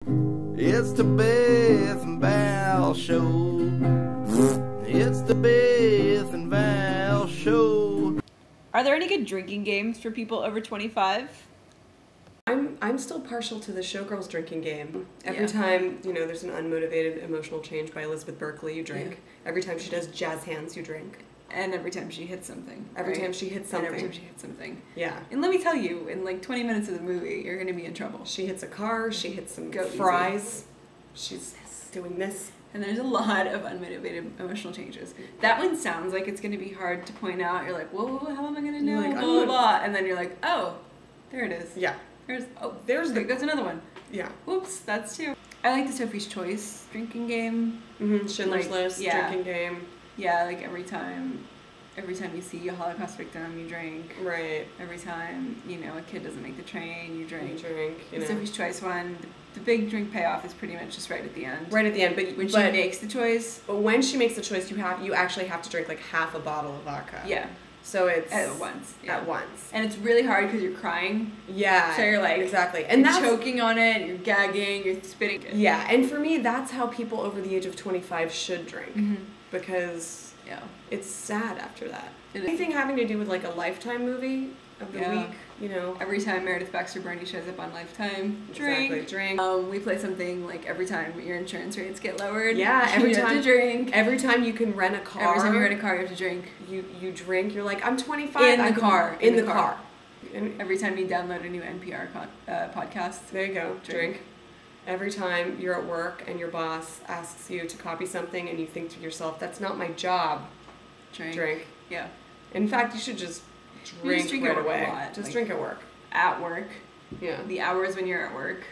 It's the Beth and Val Show. It's the Beth and Val Show. Are there any good drinking games for people over 25? I'm still partial to the Showgirls drinking game. Every time, there's an unmotivated emotional change by Elizabeth Berkley, you drink. Yeah. Every time she does jazz hands, you drink. And every time she hits something. Every time she hits something. And every time she hits something. Yeah. And let me tell you, in like 20 minutes of the movie, you're going to be in trouble. She hits a car, she hits some Go fries. Easy. She's doing this. And there's a lot of unmotivated emotional changes. That one sounds like it's going to be hard to point out. You're like, whoa, how am I going to know? Like, blah, blah, blah. And then you're like, oh, there it is. Yeah. There's another one. Yeah. Whoops, that's two. I like the Sophie's Choice drinking game. Schindler's List drinking game. Yeah, like every time you see a Holocaust victim, you drink. Right. Every time, a kid doesn't make the train, you drink. You The Sophie's Choice one, the big drink payoff is pretty much just right at the end. Right at the end, but when she makes the choice. But when she makes the choice, you actually have to drink like half a bottle of vodka. Yeah. So it's at once. Yeah. At once. And it's really hard because you're crying. Yeah. So you're like exactly, and you're choking on it, you're gagging, you're spitting. Yeah, and for me, that's how people over the age of 25 should drink, because it's sad after that. Anything having to do with like a Lifetime movie of the week, Every time Meredith Baxter Burney shows up on Lifetime, drink. Exactly, drink. We play something like every time your insurance rates get lowered. Yeah, every time you have to drink. Every time you can rent a car. Every time you rent a car, you have to drink. You drink. You're like, I'm 25. In the car. And every time you download a new NPR podcast. There you go. Drink. Every time you're at work and your boss asks you to copy something and you think to yourself, that's not my job. Drink. Yeah. In fact, you should just drink right away. Just drink at work. At work. Yeah. The hours when you're at work.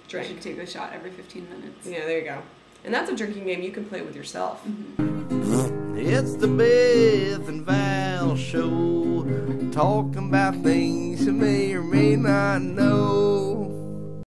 Drink. You should take a shot every 15 minutes. Yeah, there you go. And that's a drinking game you can play with yourself. It's the Beth and Val Show. Talking about things you may or may not know.